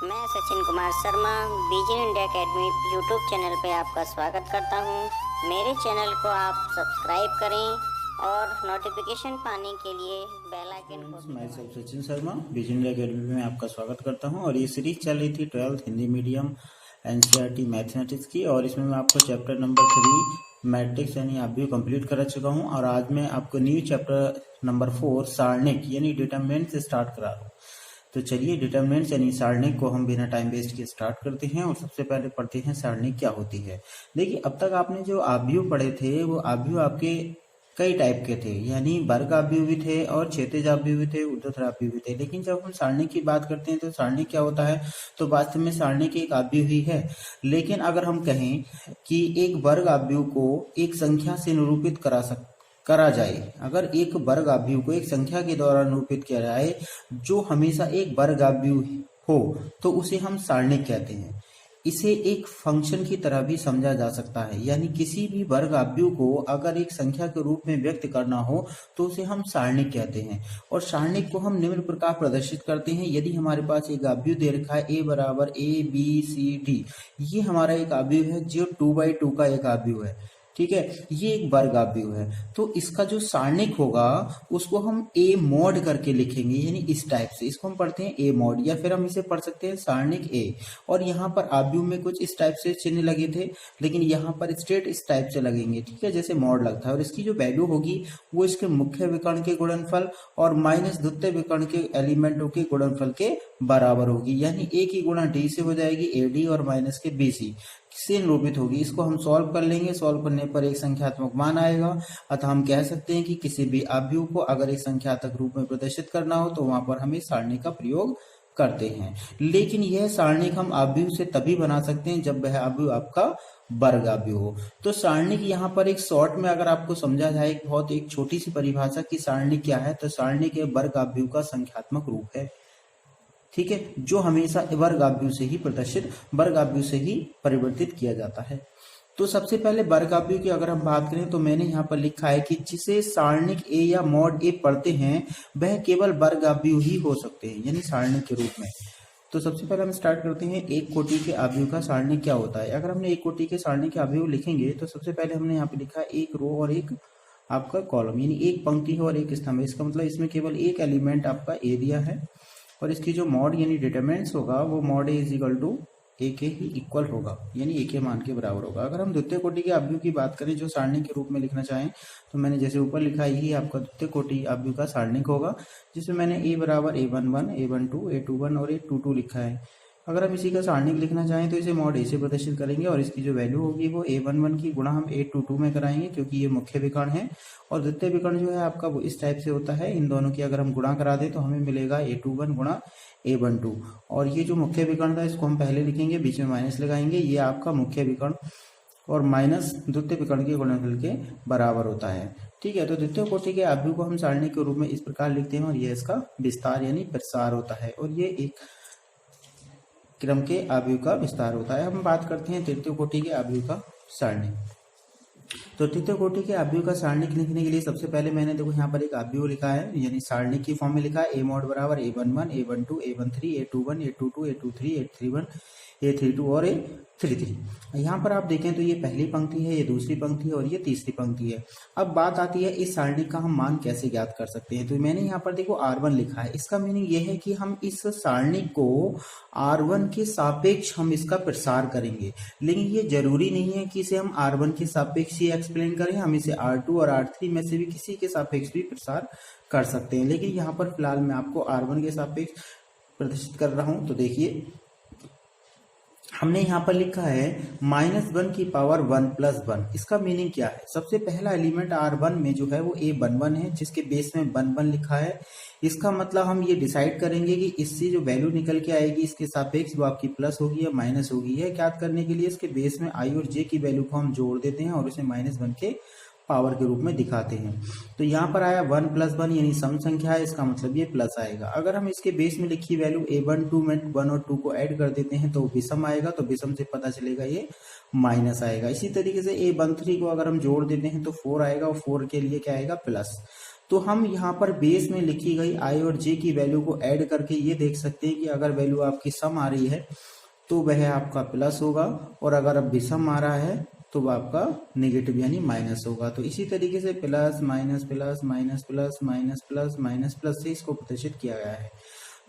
मैं Sachin Kumar Sharma vision India academy YouTube channel पे आपका स्वागत करता हूं। मेरे चैनल को आप सब्सक्राइब करें और नोटिफिकेशन पाने के लिए बेल आइकन को मैं Sachin Sharma vision India academy में आपका स्वागत करता हूं। और ये सीरीज चल रही थी 12th Hindi medium NCERT mathematics की, और इसमें मैं आपको चैप्टर नंबर 3 मैट्रिक्स यानी आव्यूह कंप्लीट कर चुका हूं। और आज मैं आपको न्यू चैप्टर नंबर 4 सारणिक यानी डिटरमिनेंट से स्टार्ट करा रहा हूं। तो चलिए डिटरमिनेंट्स यानी सारणिक को हम बिना टाइम वेस्ट किए स्टार्ट करते हैं। और सबसे पहले पढ़ते हैं सारणिक क्या होती है। देखिए, अब तक आपने जो आव्यूह पढ़े थे वो आव्यूह आपके कई टाइप के थे, यानी वर्ग आव्यूह भी थे और क्षैतिज आव्यूह भी थे, ऊर्ध्वाधर आव्यूह भी थे। लेकिन जब हम सारणिक की बात करते हैं तो सारणिक क्या होता है, तो वास्तव में सारणिक एक आव्यूह ही है। लेकिन अगर हम कहें कि एक वर्ग आव्यूह को एक संख्या से निरूपित करा जाए, अगर एक वर्ग आव्यूह को एक संख्या के द्वारा निरूपित किया जाए जो हमेशा एक वर्ग आव्यूह हो, तो उसे हम सारणिक कहते हैं। इसे एक फंक्शन की तरह भी समझा जा सकता है, यानी किसी भी वर्ग आव्यूह को अगर एक संख्या के रूप में व्यक्त करना हो तो उसे हम सारणिक कहते हैं। और सारणिक को हम निम्न प्रकार प्रदर्शित करते हैं। यदि हमारे पास एक आव्यूह दे रखा है a बराबर ABCD, ये हमारा एक आव्यूह है जो 2/2 का एक आव्यूह है, ठीक है, ये एक वर्ग आव्यूह है। तो इसका जो सारणिक होगा उसको हम a मॉड करके लिखेंगे, यानी इस टाइप से इसको हम पढ़ते हैं a मॉड, या फिर हम इसे पढ़ सकते हैं सारणिक a। और यहाँ पर आव्यूह में कुछ इस टाइप से चिन्ह लगे थे, लेकिन यहाँ पर स्ट्रेट इस टाइप से लगेंगे, ठीक है, जैसे मॉड लगता है। और इसकी जो वैल्यू होगी वो इसके मुख्य विकर्ण के गुणनफल और माइनस द्वितीय विकर्ण के एलिमेंटों के गुणनफल के बराबर होगी, यानी a की गुणा d से हो जाएगी AD और माइनस के BC से निरूपित होगी। इसको हम सॉल्व कर लेंगे, सॉल्व करने पर एक संख्यात्मक मान आएगा। अतः हम कह सकते हैं कि किसी भी आव्यूह को अगर एक संख्यात्मक रूप में प्रदर्शित करना हो तो वहां पर हम इस सारणिक का प्रयोग करते हैं। लेकिन यह सारणिक हम आव्यूह से तभी बना सकते हैं जब वह आव्यूह आपका वर्ग आव्यूह हो। तो सारणिक यहाँ पर एक शॉर्ट में अगर आपको समझा जाए, एक छोटी सी परिभाषा की सारणिक क्या है, तो सारणिक एक वर्ग आव्यूह का संख्यात्मक रूप है, ठीक है, जो हमेशा वर्ग आव्यूह से ही प्रदर्शित, वर्ग आव्यूह से ही परिवर्तित किया जाता है। तो सबसे पहले वर्ग आव्यूह की अगर हम बात करें तो मैंने यहाँ पर लिखा है कि जिसे सारणिक a या मॉड a पढ़ते हैं वह केवल वर्ग आव्यूह ही हो सकते हैं, यानी सारणिक के रूप में। तो सबसे पहले हम स्टार्ट करते हैं एक कोटि के आव्यूह का सारणिक क्या होता है। अगर हमने एक कोटि के सारणिक के आव्यूह लिखेंगे तो सबसे पहले हमने यहाँ पे लिखा है एक रो और एक आपका कॉलम, यानी एक पंक्ति है और एक स्तंभ। इसका मतलब इसमें केवल एक एलिमेंट आपका ए दिया है, और इसकी जो मॉड यानी डिटरमिनेंट्स होगा वो mod A is equal to A के ही इक्वल होगा, यानी ए के मान के बराबर होगा। अगर हम द्वितीय कोटि के आव्यूह की बात करें जो सारणिक के रूप में लिखना चाहें तो मैंने जैसे ऊपर लिखा है यही आपका द्वितीय कोटि आव्यूह का सारणिक होगा, जिसमें मैंने a बराबर A11 A12 A21 और A22 लिखा है। अगर हम इसी का सारणिक लिखना चाहें तो इसे मॉड ए से प्रदर्शित करेंगे, और इसकी जो वैल्यू होगी वो A11 की गुणा हम A22 में कराएंगे, क्योंकि ये मुख्य विकर्ण है। और द्वितीय विकर्ण जो है आपका वो इस टाइप से होता है, इन दोनों की अगर हम गुणा करा दें तो हमें मिलेगा A21 गुणा A12। और ये जो मुख्य विकर्ण था इसको हम पहले लिखेंगे, बीच में माइनस लगाएंगे, ये आपका मुख्य विकर्ण और माइनस द्वितीय विकर्ण के गुणनफल के बराबर होता है, ठीक है। तो द्वितीय कोटि के आव्यूह को हम सारणिक के रूप में इस प्रकार लिखते हैं, और ये इसका विस्तार यानी प्रसार होता है, और ये एक क्रम के आव्यूह का विस्तार होता है। हम बात करते हैं तृतीय कोटि के आव्यूह का सारणिक। तो तृतीय कोटि के आव्यूह का सारणिक लिखने के लिए सबसे पहले मैंने देखो यहाँ पर एक आव्यूह लिखा है, यानी सारणिक की फॉर्म में लिखा है a मॉड बराबर A11 A12 A13 A21 A22 A23 A31 A32 और A33। यहाँ पर आप देखें तो ये पहली पंक्ति है, ये दूसरी पंक्ति है और ये तीसरी पंक्ति है। अब बात आती है इस सारणिक का हम मान कैसे ज्ञात कर सकते हैं। तो मैंने यहाँ पर देखो R1 लिखा है, इसका मीनिंग ये है कि हम इस सारणिक को R1 के सापेक्ष हम इसका प्रसार करेंगे। लेकिन ये जरूरी नहीं है कि इसे हम R1 के सापेक्ष ही एक्सप्लेन करें, हम इसे R2 और R3 में से भी किसी के सापेक्ष भी प्रसार कर सकते हैं। लेकिन यहाँ पर फिलहाल मैं आपको R1 के सापेक्ष प्रदर्शित कर रहा हूँ। तो देखिए हमने यहाँ पर लिखा है -1 की पावर 1 + 1। इसका मीनिंग क्या है, सबसे पहला एलिमेंट R1 में जो है वो A11 है, जिसके बेस में 1 लिखा है। इसका मतलब हम ये डिसाइड करेंगे कि इससे जो वैल्यू निकल के आएगी इसके सापेक्ष वो आपकी प्लस होगी या माइनस होगी। है ज्ञात करने के लिए इसके बेस में i और j की वैल्यू को हम जोड़ देते हैं और उसे -1 के पावर के रूप में दिखाते हैं। तो यहाँ पर आया 1 + 1 यानी सम संख्या है, इसका मतलब ये प्लस आएगा। अगर हम इसके बेस में लिखी वैल्यू A12 में 1 और 2 को ऐड कर देते हैं तो विषम आएगा, तो विषम से पता चलेगा ये माइनस आएगा। इसी तरीके से A13 को अगर हम जोड़ देते हैं तो 4 आएगा, और 4 के लिए क्या आएगा प्लस। तो हम यहाँ पर बेस में लिखी गई आई और जे की वैल्यू को ऐड करके ये देख सकते हैं कि अगर वैल्यू आपकी सम आ रही है तो वह आपका प्लस होगा, और अगर अब विषम आ रहा है तो वह आपका नेगेटिव यानी माइनस होगा। तो इसी तरीके से plus minus plus minus plus minus plus minus plus से इसको प्रदर्शित किया गया है।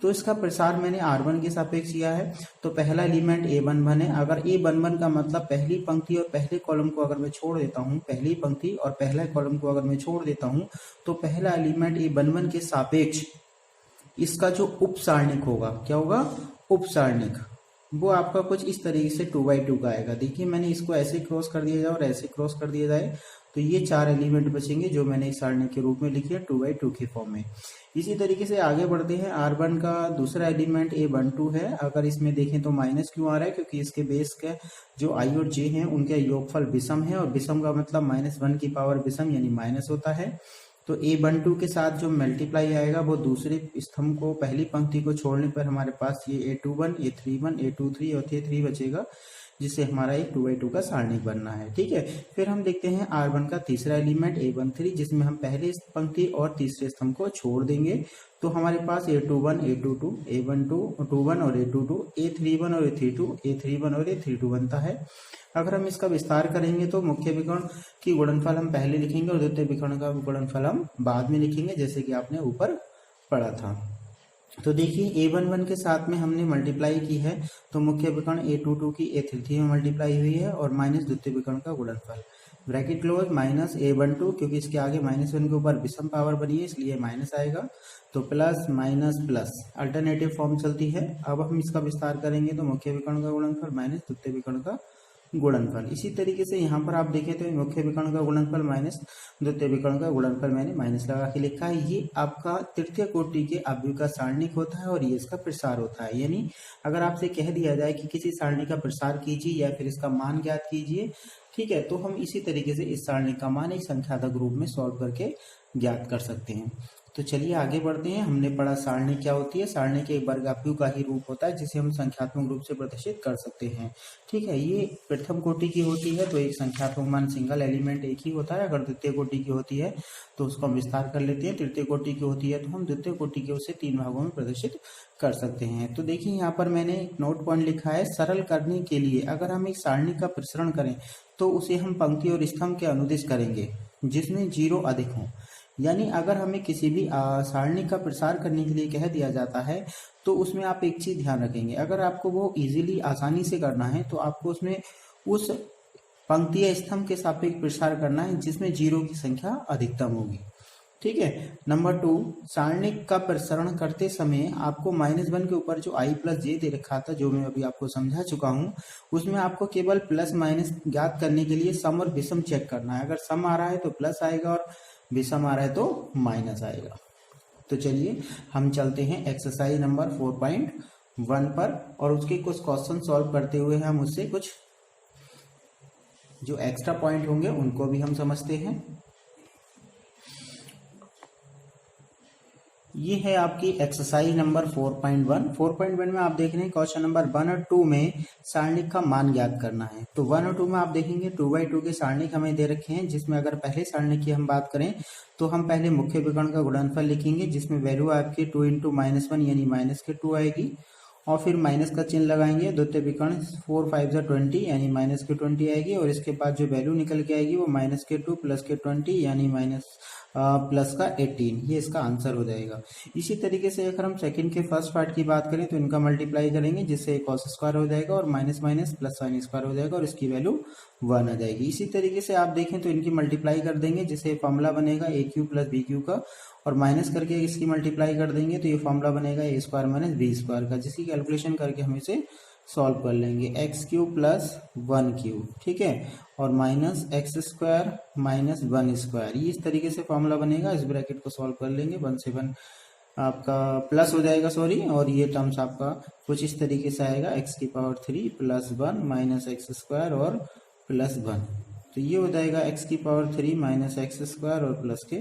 तो इसका प्रसार मैंने R1 के सापेक्ष किया है। तो पहला एलिमेंट A11 है। अगर A11 का मतलब पहली पंक्ति और पहले कॉलम को अगर मैं छोड़ देता हूँ, पहली पंक्ति और पहला कॉलम को अगर मैं छोड़ देता हूँ, तो पहला एलिमेंट A11 के सापेक्ष इसका जो उप सारणिक होगा, क्या होगा, उप सारणिक, वो आपका कुछ इस तरीके से 2/2 का आएगा। देखिए मैंने इसको ऐसे क्रॉस कर दिया जाए और ऐसे क्रॉस कर दिया जाए तो ये 4 एलिमेंट बचेंगे जो मैंने एक सारणिक के रूप में लिखी है 2/2 के फॉर्म में। इसी तरीके से आगे बढ़ते हैं। R1 का दूसरा एलिमेंट A12 है। अगर इसमें देखें तो माइनस क्यों आ रहा है, क्योंकि इसके बेस के जो I और J हैं उनके योगफल विषम है, और विषम का मतलब -1 की पावर विषम यानी माइनस होता है। तो A12 के साथ जो मल्टीप्लाई आएगा वो दूसरे स्तंभ को पहली पंक्ति को छोड़ने पर हमारे पास ये A21, A31, A23 और A3 बचेगा, जिससे हमारा एक 2/2 का सारणिक बनना है। ठीक है, फिर हम देखते हैं R1 का तीसरा एलिमेंट A13, जिसमें हम पहले पंक्ति और तीसरे स्तंभ को छोड़ देंगे। तो हमारे पास A21, A22, A21 और A22, A31 और A32, A31 और A32 बनता है। अगर हम इसका विस्तार करेंगे तो मुख्य विकर्ण की गुणनफल हम पहले लिखेंगे और द्वितीय विकर्ण का गुणनफल हम बाद में लिखेंगे, जैसे कि आपने ऊपर पढ़ा था। तो देखिए A11 के साथ में हमने मल्टीप्लाई की है, तो मुख्य विकर्ण A22 की A33 में मल्टीप्लाई हुई है और माइनस द्वितीय विकर्ण का गुणनफल, ब्रैकेट क्लोज, माइनस A12, क्योंकि इसके आगे -1 के ऊपर विषम पावर बनी है इसलिए माइनस आएगा, तो plus minus plus alternative form चलती है। अब हम इसका विस्तार करेंगे तो मुख्य विकर्ण का गुणनफल माइनस द्वितीय विकर्ण का गुणनफल। इसी तरीके से यहाँ पर आप देखें तो मुख्य विकर्ण का गुणनफल माइनस द्वितीय विकर्ण का गुणनफल मैंने माइनस लगा के लिखा है। ये आपका तृतीय कोटि के अवयव का सारणिक होता है और ये इसका प्रसार होता है। यानी अगर आपसे कह दिया जाए कि किसी सारणी का प्रसार कीजिए या फिर इसका मान ज्ञात कीजिए, ठीक है, तो हम इसी तरीके से इस सारणी का मान एक संख्यात्मक रूप में सॉल्व करके ज्ञात कर सकते हैं। तो चलिए आगे बढ़ते हैं। हमने पढ़ा सारणी क्या होती है। सारणी के एक वर्गापीय का ही रूप होता है जिसे हम संख्यात्मक रूप से प्रदर्शित कर सकते हैं। ठीक है, ये प्रथम कोटि की होती है तो एक संख्यात्मक मान सिंगल एलिमेंट एक ही होता है। अगर द्वितीय कोटि की होती है तो उसको हम विस्तार कर लेते हैं। तृतीय कोटि की होती है तो हम द्वितीय कोटि के उसे 3 भागों में प्रदर्शित कर सकते हैं। तो देखिए यहाँ पर मैंने एक नोट पॉइंट लिखा है, सरल करने के लिए अगर हम एक सारणी का प्रसरण करें तो उसे हम पंक्ति और स्तंभ के अनुदिश करेंगे जिसमें 0 अधिक हो। यानी अगर हमें किसी भी सारणी का प्रसार करने के लिए कह दिया जाता है तो उसमें आप एक चीज ध्यान रखेंगे, अगर आपको वो इजीली आसानी से करना है तो आपको उसमें उस पंक्ति या स्तंभ के सापेक्ष प्रसार करना है जिसमें 0 की संख्या अधिकतम होगी। ठीक है। नंबर 2, सारणी का प्रसरण करते समय आपको -1 के ऊपर जो i प्लस जे दे रखा था, जो मैं अभी आपको समझा चुका हूँ, उसमें आपको केवल प्लस माइनस ज्ञात करने के लिए सम और विषम चेक करना है। अगर सम आ रहा है तो प्लस आएगा और विषम आ रहा है तो माइनस आएगा। तो चलिए हम चलते हैं एक्सरसाइज नंबर 4.1 पर और उसके कुछ क्वेश्चन सॉल्व करते हुए हम उससे कुछ जो एक्स्ट्रा पॉइंट होंगे उनको भी हम समझते हैं। ये है आपकी एक्सरसाइज नंबर 4.1। 4.1 में आप देख रहे हैं क्वेश्चन नंबर 1 और 2 में सारणिक का मान ज्ञात करना है। तो 1 और 2 में आप देखेंगे 2/2 के सारणिक हमें दे रखे हैं, जिसमें अगर पहले सारणिक की हम बात करें तो हम पहले मुख्य विकर्ण का गुणनफल लिखेंगे जिसमें वैल्यू आपकी 2 × -1 यानी -2 आएगी और फिर माइनस का चिन्ह लगाएंगे। द्वितीय विकर्ण 4 × 5 = 20 यानी -20 आएगी और इसके बाद जो वैल्यू निकल के आएगी वो -2 + 20 यानी +18। ये इसका आंसर हो जाएगा। इसी तरीके से अगर हम सेकंड के फर्स्ट पार्ट की बात करें तो इनका मल्टीप्लाई करेंगे जिससे cos स्क्वायर हो जाएगा और minus minus plus sin square हो जाएगा और इसकी वैल्यू 1 आ जाएगी। इसी तरीके से आप देखें तो इनकी मल्टीप्लाई कर देंगे जिससे फॉर्मूला बनेगा AQ + BQ का और माइनस करके इसकी मल्टीप्लाई कर देंगे तो ये फॉर्मूला बनेगा A² - B² का, जिसकी कैलकुलेशन करके हम इसे सॉल्व कर लेंगे। x³ + 1³ ठीक है और -x² - 1²। ये इस तरीके से फॉर्मूला बनेगा। इस ब्रैकेट को सॉल्व कर लेंगे 1 से 1 आपका प्लस हो जाएगा और ये टर्म्स आपका कुछ इस तरीके से आएगा x³ + 1 -x² और +1। तो ये हो जाएगा x³ - x² और प्लस के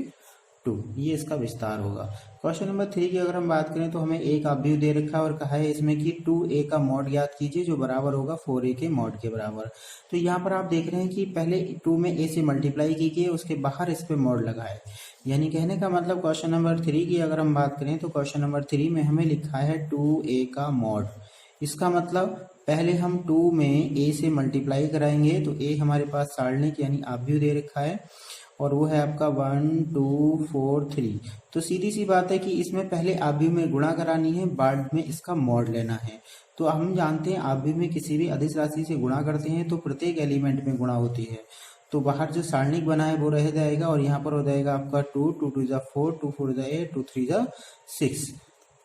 2, ये इसका विस्तार होगा। क्वेश्चन नंबर 3 की अगर हम बात करें तो हमें एक अवयव दे रखा है और कहा है इसमें कि 2a का मॉड ज्ञात कीजिए जो बराबर होगा 4a के मॉड के बराबर। तो यहाँ पर आप देख रहे हैं कि पहले 2 में a से मल्टीप्लाई की गई, उसके बाहर इस पे मॉड लगा है। यानी कहने का मतलब क्वेश्चन नंबर 3 की अगर हम बात करें तो क्वेश्चन नंबर 3 में हमें लिखा है 2a का मॉड। इसका मतलब पहले हम 2 में a से मल्टीप्लाई कराएंगे तो a हमारे पास सारणिक यानी अवयव दे रखा है और वो है आपका 1 2 4 3। तो सीधी सी बात है कि इसमें पहले अवयव में गुणा करानी है, बाद में इसका मॉड लेना है। तो हम जानते हैं अवयव में किसी भी अदिश राशि से गुणा करते हैं तो प्रत्येक एलिमेंट में गुणा होती है। तो बाहर जो सारणिक बना है वो रह जाएगा और यहाँ पर हो जाएगा आपका 2 2 2 4 2 4 8 2 3 6।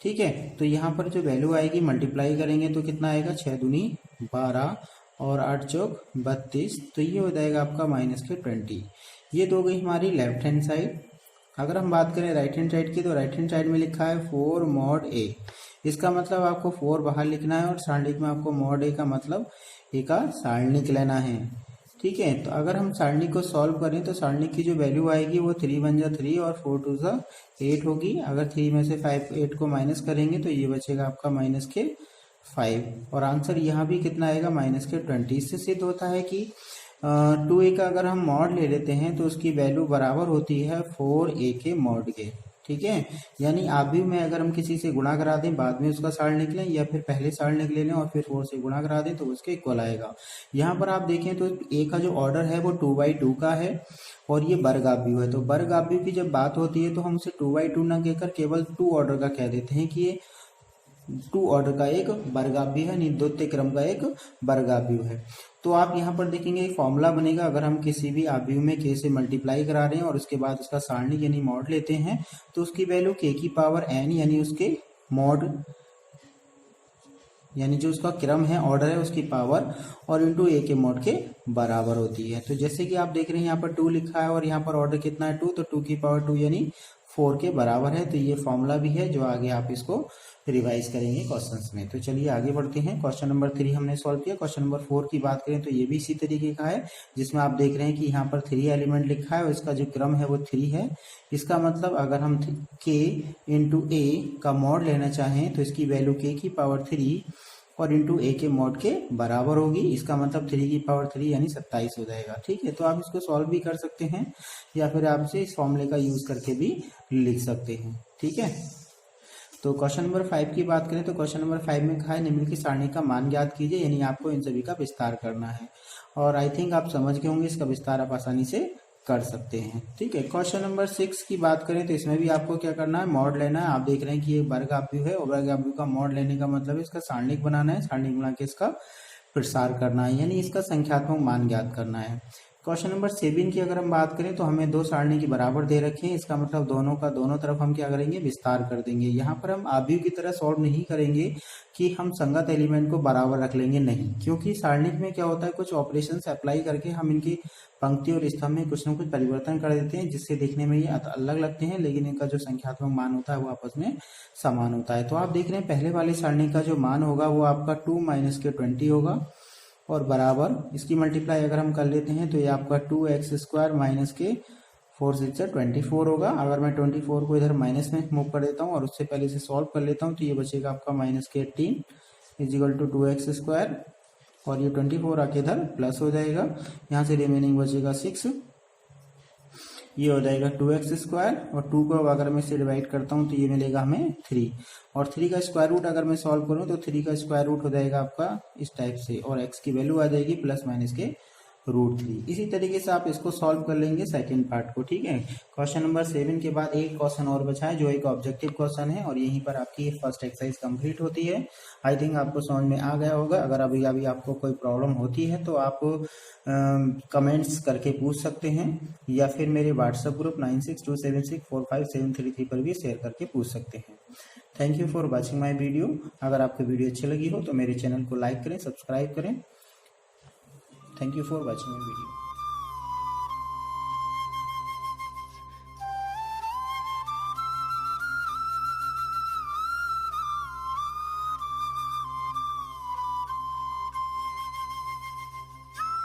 ठीक है, तो यहाँ पर जो वैल्यू आएगी मल्टीप्लाई करेंगे तो कितना आएगा 6 दूनी 12 और 8 चौक 32। तो ये हो जाएगा आपका -20। ये तो हो गई हमारी लेफ्ट हैंड साइड। अगर हम बात करें राइट हैंड साइड की तो राइट हैंड साइड में लिखा है 4 मॉड a। इसका मतलब आपको 4 बाहर लिखना है और सारणिक में आपको मॉड a का मतलब a का सारणिक लेना है। ठीक है, तो अगर हम सारणिक को सॉल्व करें तो सारणिक की जो वैल्यू आएगी वो 3 1 जा 3 और 4 2 जा 8 होगी। अगर 3 में से 8 को माइनस करेंगे तो ये बचेगा आपका -5 और आंसर यहाँ भी कितना आएगा -20। इससे सिद्ध होता है कि 2a का अगर हम मॉड ले लेते हैं तो उसकी वैल्यू बराबर होती है 4a के मॉड के। ठीक है, यानी अवयव में अगर हम किसी से गुणा करा दें बाद में उसका सारणिक लें या फिर पहले सारणिक ले लें और फिर 4 से गुणा करा दें तो उसके इक्वल आएगा। यहाँ पर आप देखें तो a का जो ऑर्डर है वो 2/2 का है और ये वर्ग अवयव है। तो वर्ग अवयव की जब बात होती है तो हम उसे 2/2 ना कहकर केवल 2 ऑर्डर का कह देते हैं कि ये 2 ऑर्डर का एक वर्ग अवयव है, द्वितीय क्रम का एक वर्ग अवयव है। तो आप यहाँ पर देखेंगे एक फॉर्मूला बनेगा। अगर हम किसी भी अवयव में k से मल्टीप्लाई करा रहे हैं और उसके बाद उसका सारणिक यानी मॉड लेते हैं तो उसकी वैल्यू k की पावर n यानी उसके मॉड यानी जो उसका क्रम है ऑर्डर है उसकी पावर और इंटू a के मॉड के बराबर होती है। तो जैसे कि आप देख रहे हैं यहाँ पर 2 लिखा है और यहाँ पर ऑर्डर कितना है 2, तो 2 की पावर 2 यानी 4 के बराबर है। तो ये फॉर्मूला भी है जो आगे आप इसको रिवाइज करेंगे क्वेश्चंस में। तो चलिए आगे बढ़ते हैं। क्वेश्चन नंबर 3 हमने सॉल्व किया। क्वेश्चन नंबर 4 की बात करें तो ये भी इसी तरीके का है जिसमें आप देख रहे हैं कि यहाँ पर 3 एलिमेंट लिखा है और इसका जो क्रम है वो 3 है। इसका मतलब अगर हम k इंटू a का मॉड लेना चाहें तो इसकी वैल्यू k की पावर 3 और इंटू a के मॉड के बराबर होगी। इसका मतलब 3 की पावर 3 यानी 27 हो जाएगा। ठीक है, तो आप इसको सॉल्व भी कर सकते हैं या फिर आपसे इस फॉर्मूले का यूज करके भी लिख सकते हैं। ठीक है, तो क्वेश्चन नंबर 5 की बात करें तो क्वेश्चन नंबर 5 में कहा है निम्नलिखित सारणी का मान ज्ञात कीजिए, यानी आपको इन सभी का विस्तार करना है और आई थिंक आप समझ गए होंगे इसका विस्तार आप आसानी से कर सकते हैं। ठीक है, क्वेश्चन नंबर 6 की बात करें तो इसमें भी आपको क्या करना है, मॉड लेना है। आप देख रहे हैं कि ये वर्ग अवयव है और वर्ग अवयव का मॉड लेने का मतलब है इसका सारणिक बनाना है, सारणिक बना के इसका प्रसार करना है यानी इसका संख्यात्मक मान ज्ञात करना है। क्वेश्चन नंबर 7 की अगर हम बात करें तो हमें 2 सारणी की बराबर दे रखे हैं। इसका मतलब दोनों का दोनों तरफ हम क्या करेंगे, विस्तार कर देंगे। यहाँ पर हम अवयव की तरह सॉल्व नहीं करेंगे कि हम संगत एलिमेंट को बराबर रख लेंगे, नहीं, क्योंकि सारणिक में क्या होता है कुछ ऑपरेशन अप्लाई करके हम इनकी पंक्ति और स्तंभ में कुछ न कुछ परिवर्तन कर देते हैं जिससे देखने में ये अलग लगते हैं लेकिन इनका जो संख्यात्मक मान होता है वो आपस में समान होता है। तो आप देख रहे हैं पहले वाले सारणी का जो मान होगा वो आपका 2 - के 20 होगा और बराबर इसकी मल्टीप्लाई अगर हम कर लेते हैं तो ये आपका 2x² - के 4 6 24 होगा। अगर मैं 24 को इधर माइनस में मूव कर देता हूँ और उससे पहले इसे सॉल्व कर लेता हूँ तो ये बचेगा आपका -के 18 = 2x² और ये 24 आके इधर प्लस हो जाएगा, यहाँ से रिमेनिंग बचेगा 6, ये हो जाएगा 2x² और 2 को अगर मैं इसे डिवाइड करता हूँ तो ये मिलेगा हमें 3 और 3 का स्क्वायर रूट अगर मैं सॉल्व करूँ तो 3 का स्क्वायर रूट हो जाएगा आपका इस टाइप से और x की वैल्यू आ जाएगी ± के √3। इसी तरीके से आप इसको सॉल्व कर लेंगे सेकंड पार्ट को। ठीक है, क्वेश्चन नंबर 7 के बाद एक क्वेश्चन और बचा है जो एक ऑब्जेक्टिव क्वेश्चन है और यहीं पर आपकी फर्स्ट एक्सरसाइज कंप्लीट होती है। आई थिंक आपको समझ में आ गया होगा। अगर अभी आपको कोई प्रॉब्लम होती है तो आप कमेंट्स करके पूछ सकते हैं या फिर मेरे व्हाट्सएप ग्रुप 9627645733 पर भी शेयर करके पूछ सकते हैं। Thank you for watching my video. अगर आपको वीडियो अच्छी लगी हो तो मेरे चैनल को लाइक करें, सब्सक्राइब करें। Thank you for watching my video.